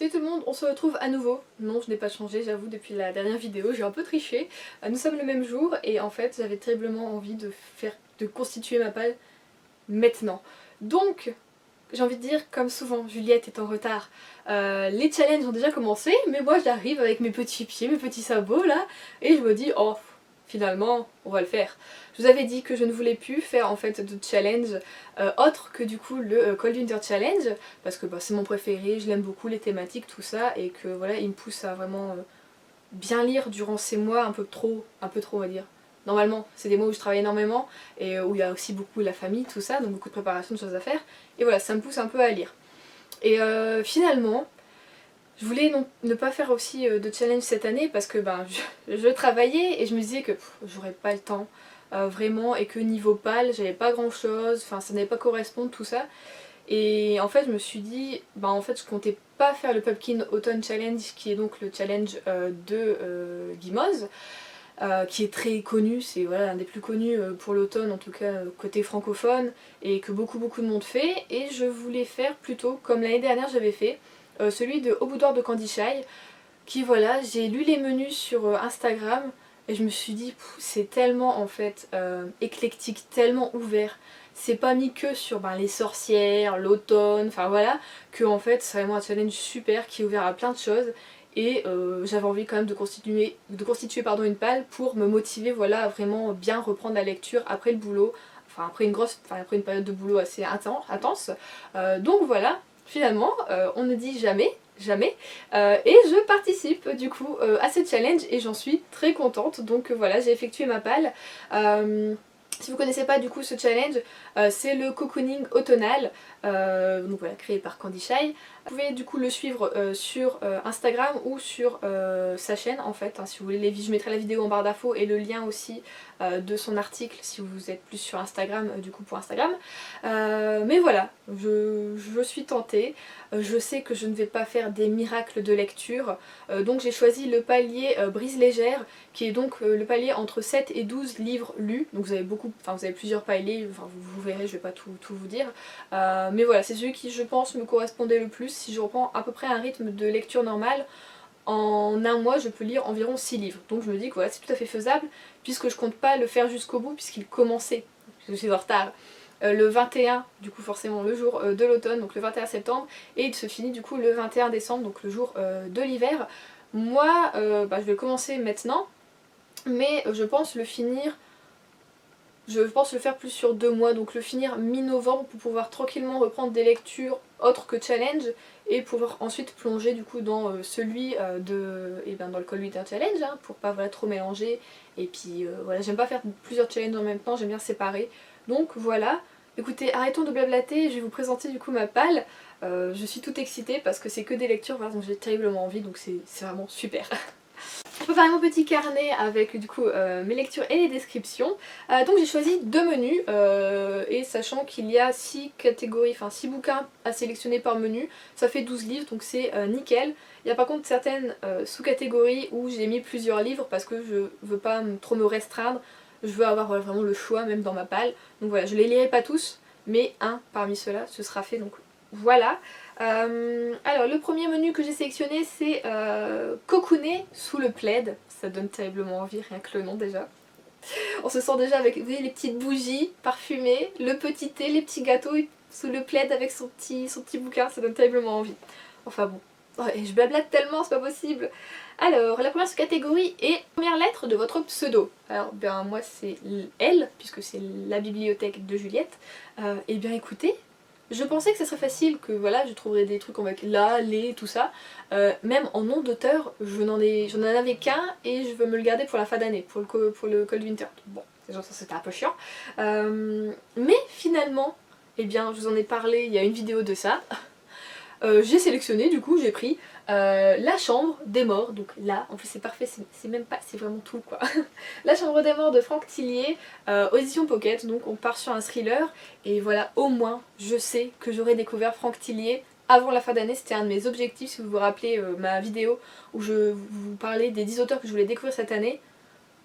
Salut tout le monde, on se retrouve à nouveau. Non, je n'ai pas changé, j'avoue, depuis la dernière vidéo, j'ai un peu triché. Nous sommes le même jour et en fait j'avais terriblement envie de constituer ma palle maintenant. Donc, j'ai envie de dire, comme souvent, Juliette est en retard. Les challenges ont déjà commencé, mais moi j'arrive avec mes petits pieds, mes petits sabots là, et je me dis, oh, finalement, on va le faire. Je vous avais dit que je ne voulais plus faire en fait de challenge autre que du coup le Cold Winter Challenge, parce que bah, c'est mon préféré, je l'aime beaucoup, les thématiques, tout ça, et que voilà, il me pousse à vraiment bien lire durant ces mois un peu trop on va dire. Normalement, c'est des mois où je travaille énormément et où il y a aussi beaucoup la famille, tout ça, donc beaucoup de préparation, de choses à faire. Et voilà, ça me pousse un peu à lire. Et finalement, je voulais ne pas faire aussi de challenge cette année parce que ben, je travaillais et je me disais que j'aurais pas le temps vraiment et que niveau pâle, j'avais pas grand chose, enfin ça n'allait pas correspondre tout ça. Et en fait je me suis dit, bah en fait je comptais pas faire le Pumpkin Autumn Challenge qui est donc le challenge de Gimoz, qui est très connu, c'est voilà, un des plus connus pour l'automne en tout cas côté francophone et que beaucoup de monde fait, et je voulais faire plutôt comme l'année dernière j'avais fait, celui de Au boudoir de Candy Shy, qui voilà, j'ai lu les menus sur Instagram et je me suis dit c'est tellement en fait éclectique, tellement ouvert. C'est pas mis que sur les sorcières, l'automne, enfin voilà, que en fait c'est vraiment un challenge super qui est ouvert à plein de choses. Et j'avais envie quand même de constituer une palle pour me motiver voilà, à vraiment bien reprendre la lecture après le boulot, enfin après une période de boulot assez intense. Donc voilà, finalement on ne dit jamais, jamais. Et je participe du coup à ce challenge et j'en suis très contente. Donc voilà, j'ai effectué ma palle. Si vous connaissez pas du coup ce challenge, c'est le cocooning automnal, donc voilà, créé par Candy Shy. Vous pouvez du coup le suivre sur Instagram ou sur sa chaîne en fait, hein, si vous voulez. Je mettrai la vidéo en barre d'infos et le lien aussi de son article si vous êtes plus sur Instagram, du coup pour Instagram. Mais voilà, je suis tentée. Je sais que je ne vais pas faire des miracles de lecture, donc j'ai choisi le palier Brise légère, qui est donc le palier entre 7 et 12 livres lus. Donc vous avez plusieurs paliers, enfin, vous verrez, je vais pas tout vous dire. Mais voilà, c'est celui qui je pense me correspondait le plus. Si je reprends à peu près un rythme de lecture normal, en un mois je peux lire environ 6 livres. Donc je me dis que voilà, c'est tout à fait faisable, puisque je compte pas le faire jusqu'au bout, puisqu'il commençait, je suis en retard, le 21, du coup forcément le jour de l'automne, donc le 21 septembre, et il se finit du coup le 21 décembre, donc le jour de l'hiver. Moi, je vais commencer maintenant, mais je pense le finir, je pense le faire plus sur 2 mois, donc le finir mi-novembre pour pouvoir tranquillement reprendre des lectures autres que challenge et pouvoir ensuite plonger du coup dans celui dans le Cold Winter Challenge, hein, pour pas voilà, trop mélanger. Et puis voilà, j'aime pas faire plusieurs challenges en même temps, j'aime bien séparer. Donc voilà, écoutez, arrêtons de blablater, je vais vous présenter du coup ma palle. Je suis toute excitée parce que c'est que des lectures voilà, dont j'ai terriblement envie, donc c'est vraiment super. Je préparer mon petit carnet avec du coup mes lectures et les descriptions. Donc j'ai choisi 2 menus, et sachant qu'il y a 6 catégories, enfin 6 bouquins à sélectionner par menu, ça fait 12 livres donc c'est nickel. Il y a par contre certaines sous-catégories où j'ai mis plusieurs livres parce que je veux pas trop me restreindre, je veux avoir vraiment le choix même dans ma palle. Donc voilà, je les lirai pas tous, mais un parmi ceux-là ce sera fait, donc voilà. Alors le premier menu que j'ai sélectionné c'est cocooner sous le plaid. Ça donne terriblement envie, rien que le nom déjà. On se sent déjà avec, vous voyez, les petites bougies parfumées, le petit thé, les petits gâteaux sous le plaid avec son petit bouquin, ça donne terriblement envie. Enfin bon, oh, et je blablate tellement, c'est pas possible. Alors la première catégorie est première lettre de votre pseudo. Alors bien moi c'est L, puisque c'est la bibliothèque de Juliette. Et bien écoutez, je pensais que ça serait facile, que voilà, je trouverais des trucs avec la, les, tout ça. Même en nom d'auteur, j'en en avais qu'un et je veux me le garder pour la fin d'année, pour le Cold Winter. Bon, ça c'était un peu chiant. Mais finalement, eh bien, je vous en ai parlé, il y a une vidéo de ça. J'ai sélectionné, du coup, j'ai pris La chambre des morts, donc là, en plus c'est parfait, c'est même pas, c'est vraiment tout quoi. La chambre des morts de Franck Tillier, aux éditions Pocket, donc on part sur un thriller, et voilà, au moins, je sais que j'aurai découvert Franck Tillier avant la fin d'année. C'était un de mes objectifs, si vous vous rappelez ma vidéo où je vous parlais des 10 auteurs que je voulais découvrir cette année.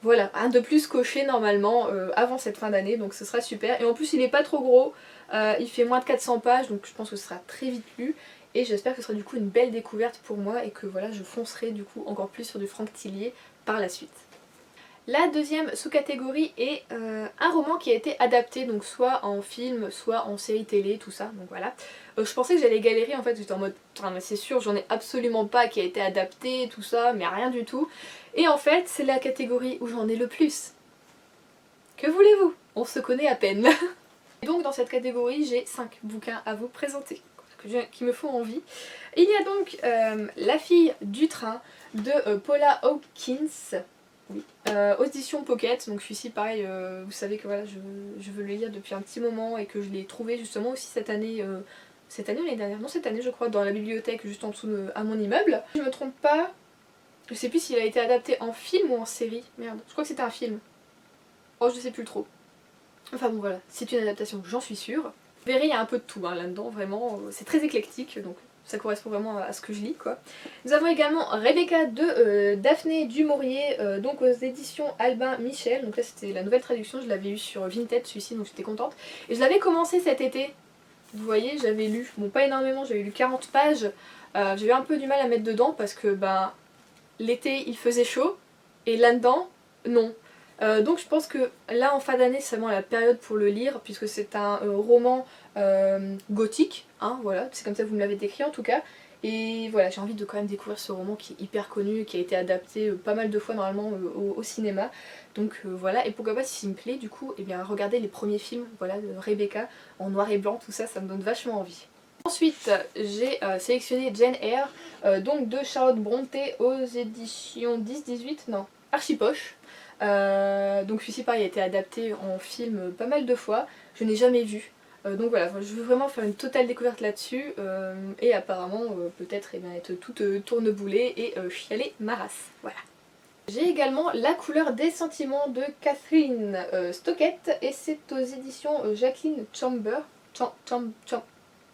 Voilà, un de plus coché normalement avant cette fin d'année, donc ce sera super. Et en plus il est pas trop gros, il fait moins de 400 pages, donc je pense que ce sera très vite lu. et j'espère que ce sera du coup une belle découverte pour moi et que voilà, je foncerai du coup encore plus sur du Franck Tillier par la suite. La deuxième sous-catégorie est un roman qui a été adapté, donc soit en film, soit en série télé, tout ça, donc voilà. Je pensais que j'allais galérer en fait, j'étais en mode, ah, mais c'est sûr, j'en ai absolument pas qui a été adapté, tout ça, mais rien du tout. Et en fait, c'est la catégorie où j'en ai le plus. Que voulez-vous? On se connaît à peine. Et donc dans cette catégorie, j'ai 5 bouquins à vous présenter, qui me font envie. Il y a donc La fille du train de Paula Hawkins. Oui. Aux éditions Pocket, donc celui-ci pareil, vous savez que voilà, je veux le lire depuis un petit moment et que je l'ai trouvé justement aussi cette année ou l'année dernière, non cette année je crois, dans la bibliothèque juste en dessous à mon immeuble. Si je me trompe pas, je sais plus s'il a été adapté en film ou en série, merde, je crois que c'était un film. Oh je sais plus trop. Enfin bon voilà, c'est une adaptation, j'en suis sûre. Vous verrez, il y a un peu de tout hein, là-dedans, vraiment, c'est très éclectique, donc ça correspond vraiment à ce que je lis quoi. Nous avons également Rebecca de Daphné du Maurier, donc aux éditions Albin Michel. Donc là c'était la nouvelle traduction, je l'avais eu sur Vinted celui-ci, donc j'étais contente. Et je l'avais commencé cet été, vous voyez, j'avais lu, bon pas énormément, j'avais lu 40 pages. J'ai eu un peu du mal à mettre dedans parce que ben l'été il faisait chaud, et là-dedans, non. Donc je pense que là en fin d'année c'est vraiment la période pour le lire puisque c'est un roman gothique, hein, voilà, c'est comme ça que vous me l'avez décrit en tout cas. Et voilà, j'ai envie de quand même découvrir ce roman qui est hyper connu, qui a été adapté pas mal de fois normalement au cinéma. Donc voilà, et pourquoi pas si me plaît du coup, et bien regardez les premiers films voilà, de Rebecca en noir et blanc, tout ça, ça me donne vachement envie. Ensuite, j'ai sélectionné Jane Eyre, donc de Charlotte Brontë aux éditions 10-18, non, Archipoche. Donc celui-ci pareil a été adapté en film pas mal de fois, je n'ai jamais vu. Donc voilà, je veux vraiment faire une totale découverte là-dessus et apparemment peut-être être toute tourneboulée et chialer ma race. Voilà. J'ai également La couleur des sentiments de Catherine Stockett et c'est aux éditions Jacqueline Chamber.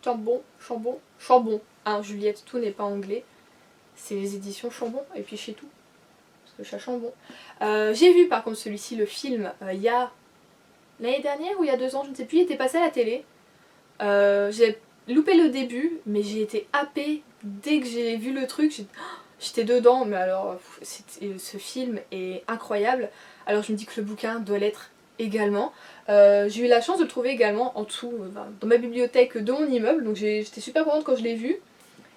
Chambon. Hein, Juliette, tout n'est pas anglais. C'est les éditions Chambon et puis chez tout. Parce que chat Chambon. J'ai vu par contre celui-ci, le film, il y a l'année dernière ou il y a 2 ans, je ne sais plus, il était passé à la télé. J'ai loupé le début, mais j'ai été happée dès que j'ai vu le truc. J'étais dedans, mais alors ce film est incroyable. Alors je me dis que le bouquin doit l'être également. J'ai eu la chance de le trouver également en dessous, dans ma bibliothèque de mon immeuble, donc j'étais super contente quand je l'ai vu.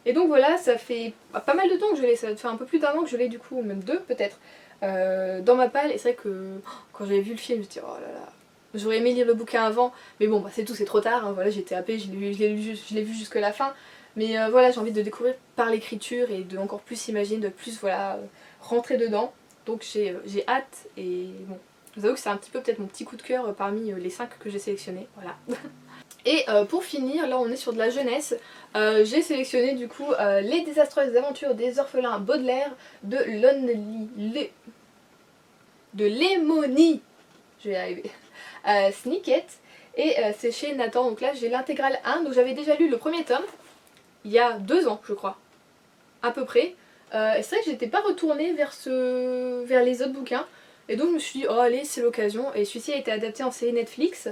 Et donc voilà, ça fait pas mal de temps que je l'ai, ça fait un peu plus d'1 an que je l'ai du coup, même 2 peut-être, dans ma palle. Et c'est vrai que quand j'avais vu le film, je me suis dit oh là là, j'aurais aimé lire le bouquin avant, mais bon bah c'est tout, c'est trop tard, hein, voilà, j'étais happée, je l'ai vu jusque la fin. Mais voilà, j'ai envie de découvrir par l'écriture et de encore plus imaginer, de plus voilà, rentrer dedans. Donc j'ai hâte et bon, je vous avoue que c'est un petit peu peut-être mon petit coup de cœur parmi les 5 que j'ai sélectionnés, voilà. Et pour finir, là on est sur de la jeunesse, j'ai sélectionné du coup Les désastreuses aventures des orphelins Baudelaire de Lemony, je vais y arriver, Snicket, et c'est chez Nathan, donc là j'ai l'intégrale 1, donc j'avais déjà lu le premier tome, il y a 2 ans je crois, à peu près, et c'est vrai que j'étais pas retournée vers les autres bouquins. Et donc je me suis dit, oh allez, c'est l'occasion. Et celui-ci a été adapté en série Netflix.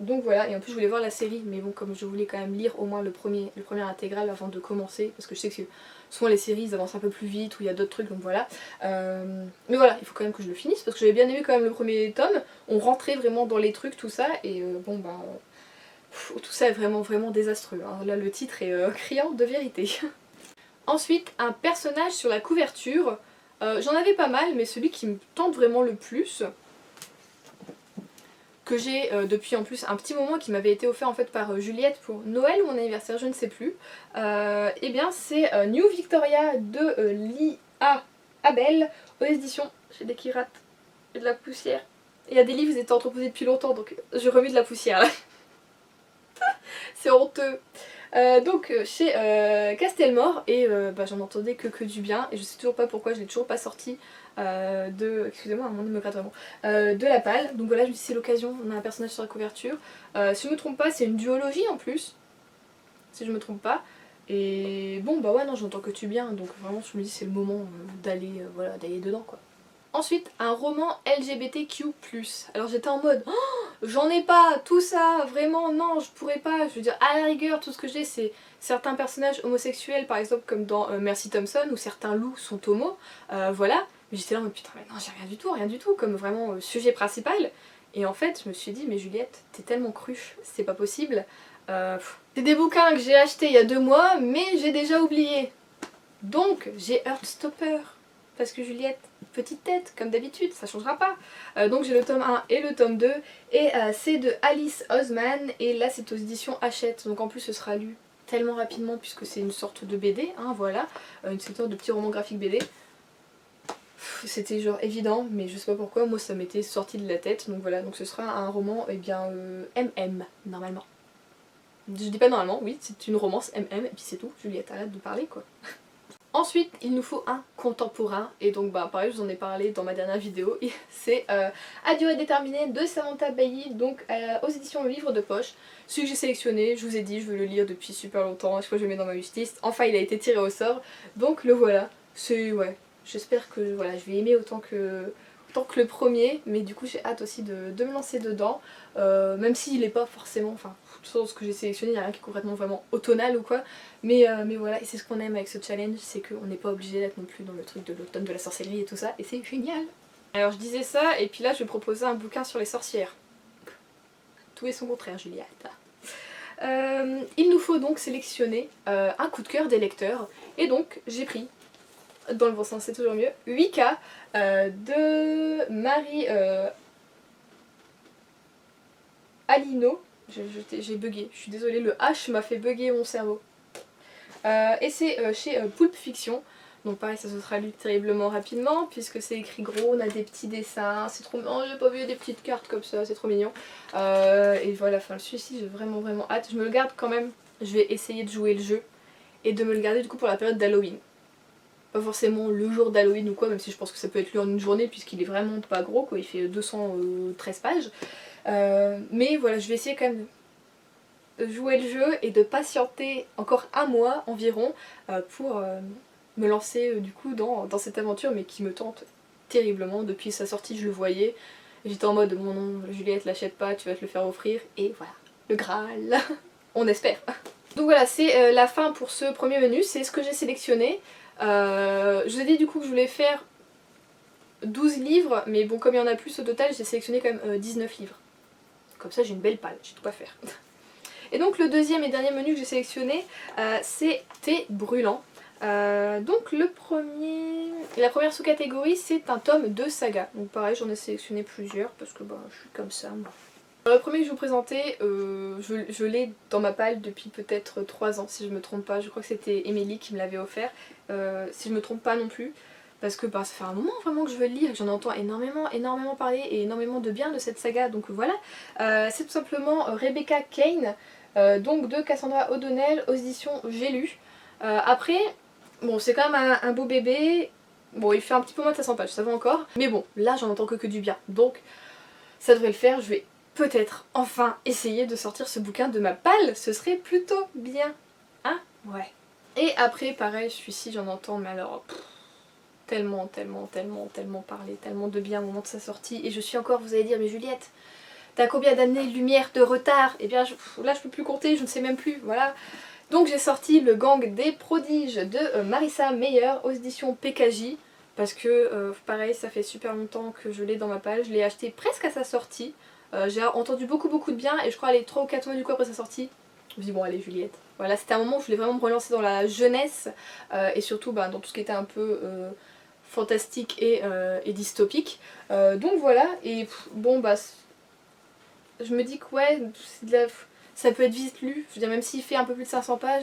Donc voilà, et en plus je voulais voir la série. Mais bon, comme je voulais quand même lire au moins le premier intégral avant de commencer. Parce que je sais que souvent les séries ils avancent un peu plus vite ou il y a d'autres trucs, donc voilà. Mais voilà, il faut quand même que je le finisse. Parce que j'avais bien aimé quand même le premier tome. On rentrait vraiment dans les trucs, tout ça. Et bon bah... tout ça est vraiment désastreux. Hein. Là le titre est criant de vérité. Ensuite, un personnage sur la couverture. J'en avais pas mal, mais celui qui me tente vraiment le plus, que j'ai depuis en plus un petit moment, qui m'avait été offert en fait par Juliette pour Noël ou mon anniversaire, je ne sais plus, et bien c'est New Victoria de Lia Abel aux éditions chez des Kirates et de la poussière. Il y a des livres qui étaient entreposés depuis longtemps, donc je remets de la poussière là. C'est honteux. Donc chez Castelmore, et j'en entendais que du bien, et je sais toujours pas pourquoi je l'ai toujours pas sorti excusez-moi, mon nez me gratte vraiment, de la palle. Donc voilà, je me dis c'est l'occasion, on a un personnage sur la couverture. Si je me trompe pas, c'est une duologie en plus, si je me trompe pas. Et bon bah ouais non, j'entends que du bien, donc vraiment je me dis c'est le moment d'aller voilà, d'aller dedans quoi. Ensuite, un roman LGBTQ+. Alors j'étais en mode, oh, j'en ai pas, tout ça, vraiment, non, je pourrais pas. Je veux dire, à la rigueur, tout ce que j'ai, c'est certains personnages homosexuels, par exemple, comme dans Mercy Thompson, où certains loups sont homos, voilà. Mais j'étais là en mode, putain, mais non, j'ai rien du tout, comme vraiment sujet principal. Et en fait, je me suis dit, mais Juliette, t'es tellement cruche, c'est pas possible. C'est des bouquins que j'ai achetés il y a 2 mois, mais j'ai déjà oublié. Donc, j'ai Heartstopper. Parce que Juliette, petite tête, comme d'habitude, ça changera pas. Donc j'ai le tome 1 et le tome 2, et c'est de Alice Oseman, et là c'est aux éditions Hachette, donc en plus ce sera lu tellement rapidement puisque c'est une sorte de BD, hein, voilà, une sorte de petit roman graphique BD. C'était genre évident, mais je sais pas pourquoi, moi ça m'était sorti de la tête, donc voilà, donc ce sera un roman, eh bien, MM, normalement. Je dis pas normalement, oui, c'est une romance MM, et puis c'est tout, Juliette, arrête de parler quoi. Ensuite, il nous faut un contemporain, et donc bah pareil, je vous en ai parlé dans ma dernière vidéo, c'est À durée déterminée de Samantha Bailly, donc aux éditions Le Livre de Poche. Celui que j'ai sélectionné, je vous ai dit, je veux le lire depuis super longtemps, je crois que je le mets dans ma wishlist. Enfin, il a été tiré au sort, donc le voilà. C'est, ouais, j'espère que voilà, je vais aimer autant que le premier, mais du coup j'ai hâte aussi de me lancer dedans, même s'il n'est pas forcément, enfin, tout ce que j'ai sélectionné, il n'y a rien qui est complètement vraiment automnal ou quoi, mais voilà, et c'est ce qu'on aime avec ce challenge, c'est qu'on n'est pas obligé d'être non plus dans le truc de l'automne de la sorcellerie et tout ça, et c'est génial. Alors je disais ça, et puis là je vais proposer un bouquin sur les sorcières. Tout est son contraire, Juliette. Il nous faut donc sélectionner un coup de cœur des lecteurs, et donc j'ai pris, dans le bon sens c'est toujours mieux, 8K de Marie Alino. J'ai bugué, je suis désolée, le H m'a fait bugger mon cerveau. Et c'est chez Pulp Fiction. Donc pareil, ça se sera lu terriblement rapidement puisque c'est écrit gros, on a des petits dessins, c'est trop mignon, j'ai pas vu des petites cartes comme ça, c'est trop mignon. Et voilà, enfin celui-ci j'ai vraiment hâte, je me le garde quand même, je vais essayer de jouer le jeu et de me le garder du coup pour la période d'Halloween. Pas forcément le jour d'Halloween ou quoi, même si je pense que ça peut être lu en une journée puisqu'il est vraiment pas gros quoi, il fait 213 pages. Mais voilà, je vais essayer quand même de jouer le jeu et de patienter encore 1 mois environ pour me lancer du coup dans cette aventure, mais qui me tente terriblement. Depuis sa sortie je le voyais, j'étais en mode mon nom, Juliette l'achète pas, tu vas te le faire offrir, et voilà, le Graal, on espère. Donc voilà, c'est la fin pour ce premier menu, c'est ce que j'ai sélectionné. Je vous ai dit du coup que je voulais faire 12 livres, mais bon comme il y en a plus au total, j'ai sélectionné quand même 19 livres. Comme ça j'ai une belle palle, j'ai tout à faire. Et donc le deuxième et dernier menu que j'ai sélectionné, c'est Thé brûlant. Donc la première sous-catégorie, c'est un tome de saga. Donc pareil, j'en ai sélectionné plusieurs parce que bah, je suis comme ça moi. Alors, le premier que je vais vous présenter, je l'ai dans ma palle depuis peut-être 3 ans si je me trompe pas. Je crois que c'était Émilie qui me l'avait offert, si je me trompe pas non plus. Parce que bah, ça fait un moment vraiment que je veux le lire, j'en entends énormément parler et énormément de bien de cette saga, donc voilà. C'est tout simplement Rebecca Kane, donc de Cassandra O'Donnell aux éditions J'ai lu. Après, bon c'est quand même un beau bébé, bon il fait un petit peu moins de 500 pages, ça va encore, mais bon là j'en entends que du bien, donc ça devrait le faire, je vais peut-être enfin essayer de sortir ce bouquin de ma palle, ce serait plutôt bien, hein? Ouais. Et après pareil, celui-ci j'en entends, mais alors... tellement parlé, tellement de bien au moment de sa sortie, et je suis encore, vous allez dire, mais Juliette, t'as combien d'années-lumière de retard? Et bien là je peux plus compter, je ne sais même plus, voilà. Donc j'ai sorti Le Gang des Prodiges de Marissa Meyer aux éditions PKJ, parce que pareil, ça fait super longtemps que je l'ai dans ma page, je l'ai acheté presque à sa sortie, j'ai entendu beaucoup de bien, et je crois aller 3 ou 4 mois du coup après sa sortie, je me dis bon allez Juliette. Voilà, c'était un moment où je voulais vraiment me relancer dans la jeunesse, et surtout bah, dans tout ce qui était un peu fantastique et dystopique. Donc voilà, et bon bah je me dis que ouais, ça peut être vite lu, je veux dire même s'il fait un peu plus de 500 pages,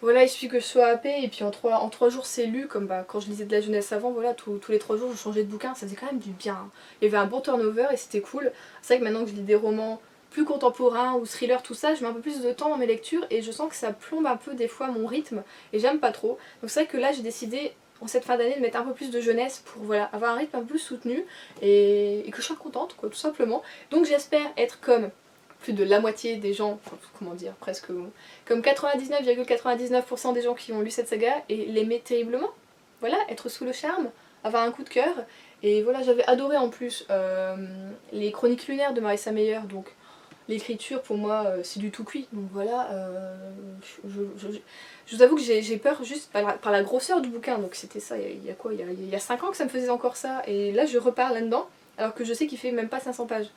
voilà il suffit que je sois happée et puis en 3 jours c'est lu, comme bah, quand je lisais de la jeunesse avant, voilà tous les 3 jours je changeais de bouquin, ça faisait quand même du bien. Hein. Il y avait un bon turnover et c'était cool. C'est vrai que maintenant que je lis des romans plus contemporains ou thrillers tout ça, je mets un peu plus de temps dans mes lectures et je sens que ça plombe un peu des fois mon rythme et j'aime pas trop. Donc c'est vrai que là j'ai décidé en cette fin d'année de mettre un peu plus de jeunesse pour voilà, avoir un rythme un peu plus soutenu et que je sois contente quoi tout simplement. Donc j'espère être comme plus de la moitié des gens, enfin, comment dire, presque comme 99,99% des gens qui ont lu cette saga et l'aimer terriblement. Voilà, être sous le charme, avoir un coup de cœur Et voilà, j'avais adoré en plus les Chroniques lunaires de Marissa Meyer, donc l'écriture pour moi c'est du tout cuit. Donc voilà, je vous avoue que j'ai peur juste par la grosseur du bouquin. Donc c'était ça, il y a quoi, il y a 5 ans que ça me faisait encore ça. Et là je repars là-dedans, alors que je sais qu'il fait même pas 500 pages.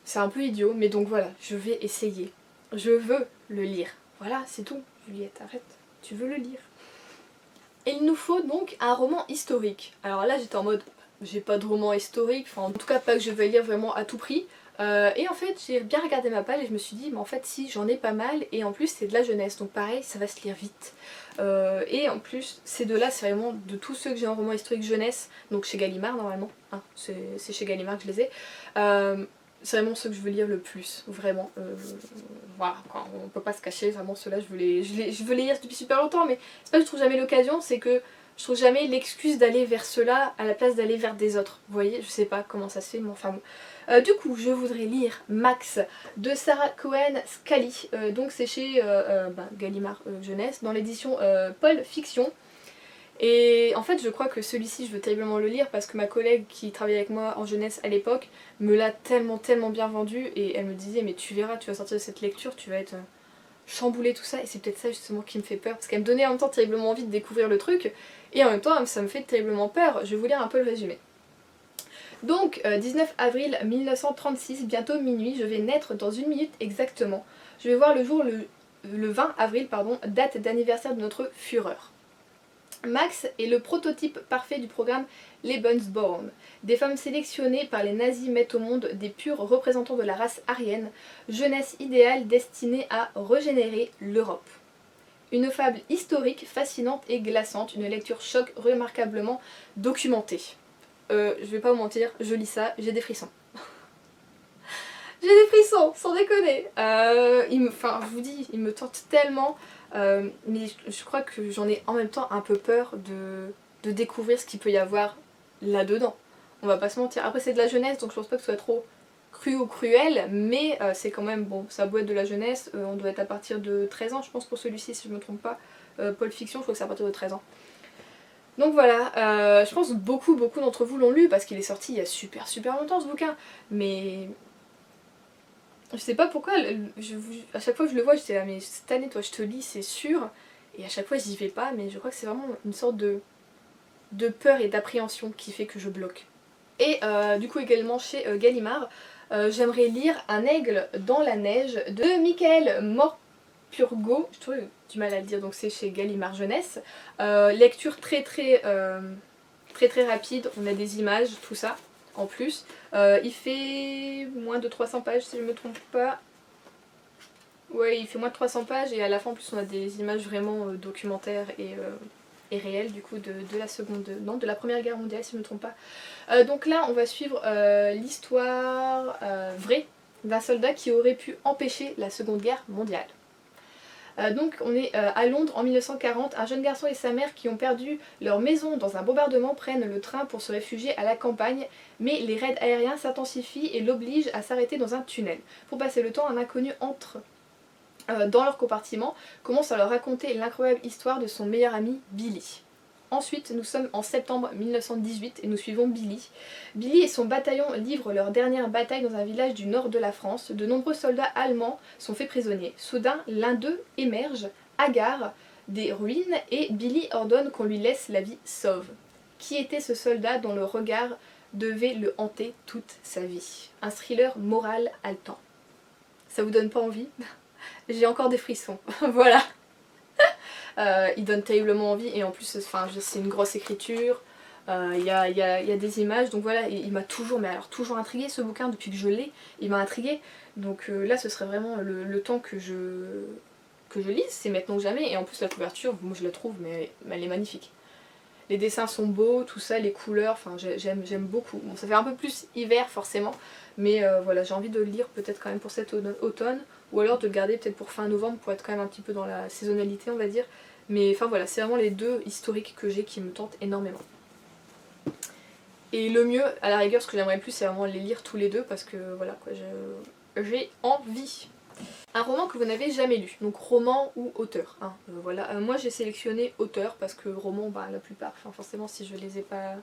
C'est un peu idiot, mais donc voilà, je vais essayer. Je veux le lire. Voilà, c'est tout. Juliette, arrête. Tu veux le lire. Et il nous faut donc un roman historique. Alors là j'étais en mode, j'ai pas de roman historique, enfin en tout cas pas que je vais lire vraiment à tout prix. Et en fait j'ai bien regardé ma palle et je me suis dit mais en fait si j'en ai pas mal et en plus c'est de la jeunesse donc pareil ça va se lire vite. Et en plus ces deux là c'est vraiment de tous ceux que j'ai en roman historique jeunesse, donc chez Gallimard normalement, hein, c'est chez Gallimard que je les ai. C'est vraiment ceux que je veux lire le plus, vraiment. Voilà, quoi, on peut pas se cacher, vraiment ceux-là je veux les lire depuis super longtemps, mais c'est pas que je trouve jamais l'occasion, c'est que je trouve jamais l'excuse d'aller vers ceux-là à la place d'aller vers des autres. Vous voyez, je sais pas comment ça se fait, mais enfin bon. Du coup, je voudrais lire Max de Sarah Cohen Scully, donc c'est chez Gallimard Jeunesse, dans l'édition Paul Fiction. Et en fait je crois que celui-ci je veux terriblement le lire parce que ma collègue qui travaillait avec moi en jeunesse à l'époque me l'a tellement bien vendu et elle me disait mais tu verras, tu vas sortir de cette lecture, tu vas être chamboulée tout ça, et c'est peut-être ça justement qui me fait peur parce qu'elle me donnait en même temps terriblement envie de découvrir le truc et en même temps ça me fait terriblement peur. Je vais vous lire un peu le résumé. Donc 19 avril 1936, bientôt minuit, je vais naître dans 1 minute exactement. Je vais voir le jour le 20 avril, pardon, date d'anniversaire de notre Führer. Max est le prototype parfait du programme Lebensborn. Des femmes sélectionnées par les nazis mettent au monde des purs représentants de la race aryenne, jeunesse idéale destinée à régénérer l'Europe. Une fable historique, fascinante et glaçante, une lecture choc remarquablement documentée. Je vais pas vous mentir, je lis ça, j'ai des frissons. J'ai des frissons, sans déconner. Enfin, je vous dis, il me tente tellement. Mais je crois que j'en ai en même temps un peu peur de découvrir ce qu'il peut y avoir là-dedans. On va pas se mentir. Après c'est de la jeunesse donc je pense pas que ce soit trop cru ou cruel, mais c'est quand même bon, ça doit être de la jeunesse, on doit être à partir de 13 ans je pense pour celui-ci si je me trompe pas. Pulp Fiction je crois que c'est à partir de 13 ans. Donc voilà, je pense que beaucoup d'entre vous l'ont lu parce qu'il est sorti il y a super longtemps ce bouquin, mais je sais pas pourquoi, à chaque fois que je le vois, je dis ah mais cette année toi je te lis c'est sûr, et à chaque fois j'y vais pas, mais je crois que c'est vraiment une sorte de peur et d'appréhension qui fait que je bloque. Et du coup également chez Gallimard, j'aimerais lire Un aigle dans la neige de Michael Morpurgo, je trouve du mal à le dire donc c'est chez Gallimard Jeunesse. Lecture très rapide, on a des images, tout ça. En plus, il fait moins de 300 pages si je me trompe pas. Ouais, il fait moins de 300 pages et à la fin en plus on a des images vraiment documentaires et réelles du coup de la Première Guerre mondiale si je me trompe pas. Donc là on va suivre l'histoire vraie d'un soldat qui aurait pu empêcher la Seconde Guerre mondiale. Donc on est à Londres en 1940, un jeune garçon et sa mère qui ont perdu leur maison dans un bombardement prennent le train pour se réfugier à la campagne, mais les raids aériens s'intensifient et l'obligent à s'arrêter dans un tunnel. Pour passer le temps, un inconnu entre dans leur compartiment, commence à leur raconter l'incroyable histoire de son meilleur ami Billy. Ensuite, nous sommes en septembre 1918 et nous suivons Billy. Billy et son bataillon livrent leur dernière bataille dans un village du nord de la France. De nombreux soldats allemands sont faits prisonniers. Soudain, l'un d'eux émerge, hagard, des ruines et Billy ordonne qu'on lui laisse la vie sauve. Qui était ce soldat dont le regard devait le hanter toute sa vie? Un thriller moral haletant. Ça vous donne pas envie? J'ai encore des frissons. Voilà. Il donne terriblement envie et en plus c'est une grosse écriture, il y a des images, donc voilà, il m'a toujours intrigué ce bouquin depuis que je l'ai, il m'a intrigué, donc là ce serait vraiment le temps que je lise, c'est maintenant ou jamais, et en plus la couverture, moi je la trouve mais elle est magnifique. Les dessins sont beaux, tout ça, les couleurs, enfin j'aime beaucoup. Bon ça fait un peu plus hiver forcément, mais voilà j'ai envie de le lire peut-être quand même pour cet automne, ou alors de le garder peut-être pour fin novembre pour être quand même un petit peu dans la saisonnalité on va dire. Mais enfin voilà, c'est vraiment les deux historiques que j'ai qui me tentent énormément. Et le mieux, à la rigueur, ce que j'aimerais le plus c'est vraiment les lire tous les deux parce que voilà quoi, j'ai envie. Un roman que vous n'avez jamais lu, donc roman ou auteur. Hein. Voilà, moi j'ai sélectionné auteur parce que roman, bah la plupart, enfin forcément si je les ai pas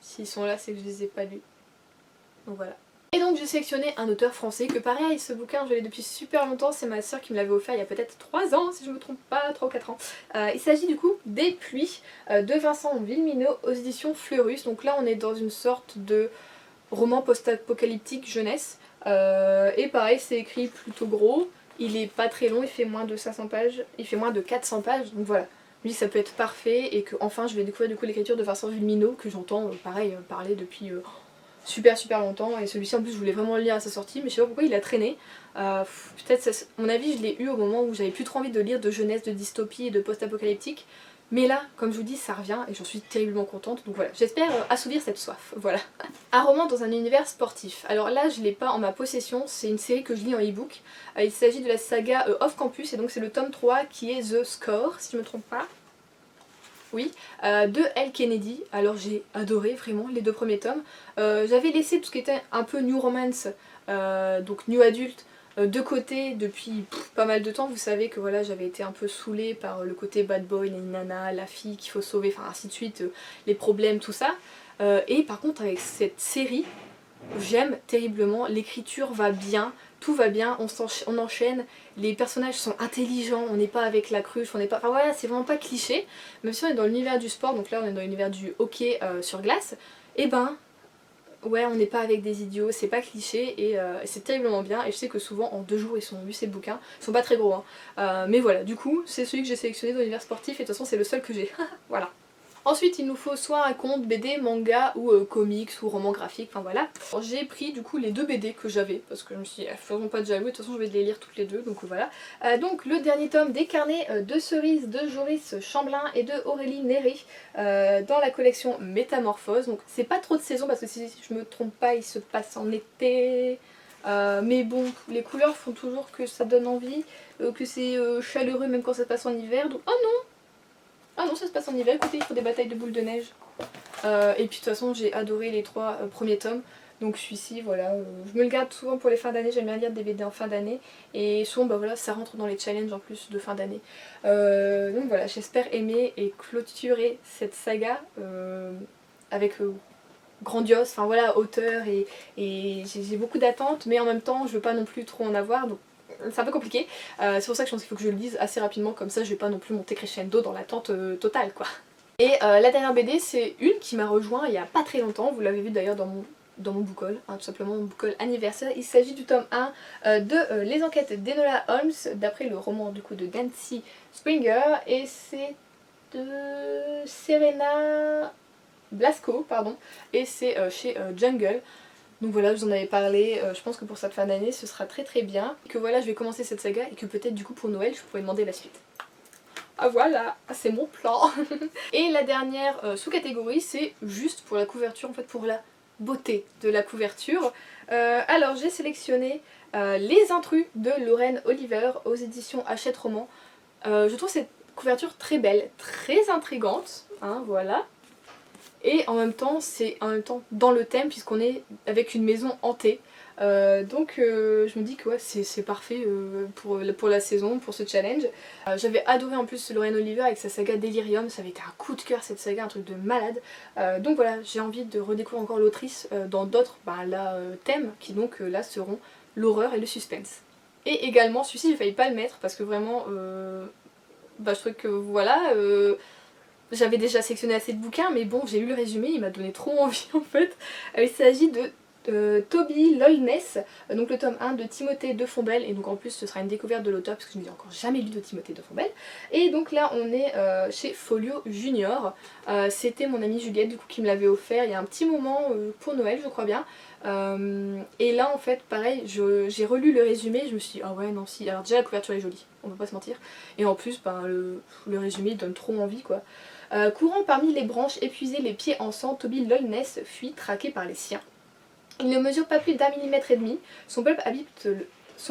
S'ils sont là, c'est que je les ai pas lus. Donc voilà. Et donc j'ai sélectionné un auteur français que pareil, ce bouquin je l'ai depuis super longtemps, c'est ma soeur qui me l'avait offert il y a peut-être 3 ans si je me trompe pas, 3 ou 4 ans. Il s'agit du coup des Pluies de Vincent Villeminot aux éditions Fleurus. Donc là on est dans une sorte de roman post-apocalyptique jeunesse. Et pareil c'est écrit plutôt gros, il est pas très long, il fait moins de 500 pages, il fait moins de 400 pages, donc voilà. Lui ça peut être parfait et que enfin je vais découvrir du coup l'écriture de Vincent Villeminot que j'entends pareil parler depuis super longtemps, et celui-ci en plus je voulais vraiment le lire à sa sortie mais je sais pas pourquoi il a traîné. Peut-être, à mon avis je l'ai eu au moment où j'avais plus trop envie de lire de jeunesse, de dystopie et de post-apocalyptique, mais là comme je vous dis ça revient et j'en suis terriblement contente, donc voilà, j'espère assouvir cette soif, voilà. Un roman dans un univers sportif, alors là je l'ai pas en ma possession, c'est une série que je lis en e-book. Il s'agit de la saga Off Campus et donc c'est le tome 3 qui est The Score si je me trompe pas. Oui, de Elle Kennedy. Alors j'ai adoré vraiment les 2 premiers tomes. J'avais laissé tout ce qui était un peu new romance, donc new adulte, de côté depuis pas mal de temps. Vous savez que voilà, j'avais été un peu saoulée par le côté bad boy, les nanas, la fille qu'il faut sauver, enfin ainsi de suite, les problèmes, tout ça. Et par contre avec cette série, j'aime terriblement, l'écriture va bien, tout va bien, on enchaîne, les personnages sont intelligents, on n'est pas avec la cruche, on n'est pas... Enfin voilà, c'est vraiment pas cliché, même si on est dans l'univers du sport, donc là on est dans l'univers du hockey sur glace, et ben, ouais, on n'est pas avec des idiots, c'est pas cliché, et c'est terriblement bien, et je sais que souvent en 2 jours ils sont lus ces bouquins, ils sont pas très gros, hein. Mais voilà, du coup, c'est celui que j'ai sélectionné dans l'univers sportif, et de toute façon c'est le seul que j'ai, voilà. Ensuite il nous faut soit un conte BD, manga ou comics ou roman graphique, enfin voilà. J'ai pris du coup les 2 BD que j'avais parce que je me suis dit faisons pas de jaloux, de toute façon je vais les lire toutes les 2, donc voilà. Donc le dernier tome des carnets de Cerise de Joris Chamblin et de Aurélie Néré dans la collection Métamorphose. Donc c'est pas trop de saison parce que si je me trompe pas il se passe en été. Mais bon, les couleurs font toujours que ça donne envie, que c'est chaleureux même quand ça passe en hiver, donc oh non! Ah non, ça se passe en hiver, écoutez, il faut des batailles de boules de neige. Et puis de toute façon, j'ai adoré les 3 premiers tomes. Donc celui-ci, voilà, je me le garde souvent pour les fins d'année, j'aime bien lire des BD en fin d'année. Et souvent, bah voilà, ça rentre dans les challenges en plus de fin d'année. Donc voilà, j'espère aimer et clôturer cette saga avec grandiose, enfin voilà, hauteur et j'ai beaucoup d'attentes, mais en même temps, je veux pas non plus trop en avoir. Donc c'est un peu compliqué, c'est pour ça que je pense qu'il faut que je le lise assez rapidement, comme ça je vais pas non plus monter crescendo dans l'attente totale quoi. Et la dernière BD c'est une qui m'a rejoint il y a pas très longtemps, vous l'avez vu d'ailleurs dans mon book haul, tout simplement mon book haul anniversaire. Il s'agit du tome 1 de Les enquêtes d'Enola Holmes, d'après le roman du coup de Nancy Springer, et c'est de Serena Blasco, pardon, et c'est chez Jungle. Donc voilà, je vous en avais parlé, je pense que pour cette fin d'année ce sera très bien. Que voilà, je vais commencer cette saga et que peut-être du coup pour Noël je pourrais demander la suite. Ah voilà, c'est mon plan. Et la dernière sous-catégorie c'est juste pour la couverture, en fait pour la beauté de la couverture. Alors j'ai sélectionné Les Intrus de Lorraine Oliver aux éditions Hachette Roman. Je trouve cette couverture très belle, très intrigante, hein, voilà. Et en même temps, c'est en même temps dans le thème puisqu'on est avec une maison hantée. Donc je me dis que ouais, c'est parfait pour la saison, pour ce challenge. J'avais adoré en plus Lorraine Oliver avec sa saga Delirium, ça avait été un coup de cœur cette saga, un truc de malade. Donc voilà, j'ai envie de redécouvrir encore l'autrice dans d'autres thèmes qui donc là seront l'horreur et le suspense. Et également celui-ci j'ai failli pas le mettre parce que vraiment je trouve que voilà... j'avais déjà sélectionné assez de bouquins, mais bon, j'ai lu le résumé, il m'a donné trop envie en fait. Il s'agit de Toby Lollness, donc le tome 1 de Timothée de Fombelle, et donc en plus ce sera une découverte de l'auteur, parce que je n'ai encore jamais lu de Timothée de Fombelle. Et donc là on est chez Folio Junior, c'était mon amie Juliette du coup qui me l'avait offert il y a un petit moment pour Noël je crois bien. Et là en fait pareil, j'ai relu le résumé, je me suis dit ah ouais non si, alors déjà la couverture est jolie, on peut pas se mentir, et en plus le résumé donne trop envie quoi. Courant parmi les branches épuisées, les pieds en sang, Toby Lollness fuit traqué par les siens. Il ne mesure pas plus d'1,5 mm, son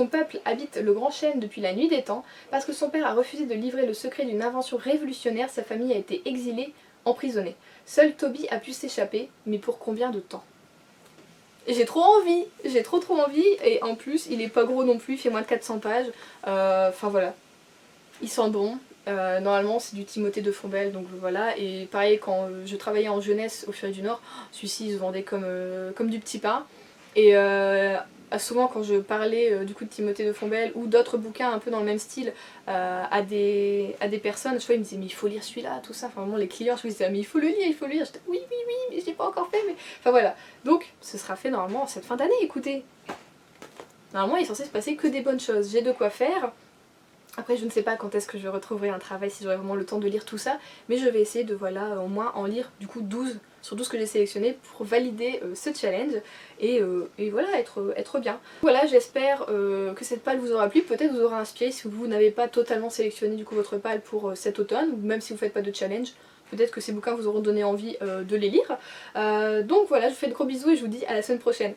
peuple habite le Grand Chêne depuis la nuit des temps. Parce que son père a refusé de livrer le secret d'une invention révolutionnaire, sa famille a été exilée, emprisonnée. Seul Toby a pu s'échapper, mais pour combien de temps? J'ai trop envie, j'ai trop envie, et en plus il est pas gros non plus, il fait moins de 400 pages, enfin voilà. Il sent bon, Normalement c'est du Timothée de Fombelle, donc voilà, et pareil quand je travaillais en jeunesse au Furet du Nord, celui-ci il se vendait comme du petit pain. Et souvent quand je parlais du coup de Timothée de Fombelle ou d'autres bouquins un peu dans le même style à des personnes, je vois ils me disaient mais il faut lire celui-là, tout ça, enfin vraiment les clients je me disais mais il faut le lire, il faut le lire, j'étais oui oui oui mais je l'ai pas encore fait, mais enfin voilà. Donc ce sera fait normalement en cette fin d'année, écoutez. Normalement il est censé se passer que des bonnes choses, j'ai de quoi faire. Après je ne sais pas quand est-ce que je retrouverai un travail, si j'aurai vraiment le temps de lire tout ça, mais je vais essayer de voilà au moins en lire du coup 12 sur 12 que j'ai sélectionné pour valider ce challenge et voilà être bien. Voilà, j'espère que cette palle vous aura plu, peut-être vous aura inspiré si vous n'avez pas totalement sélectionné du coup votre palle pour cet automne, ou même si vous faites pas de challenge. Peut-être que ces bouquins vous auront donné envie de les lire. Donc voilà, je vous fais de gros bisous et je vous dis à la semaine prochaine.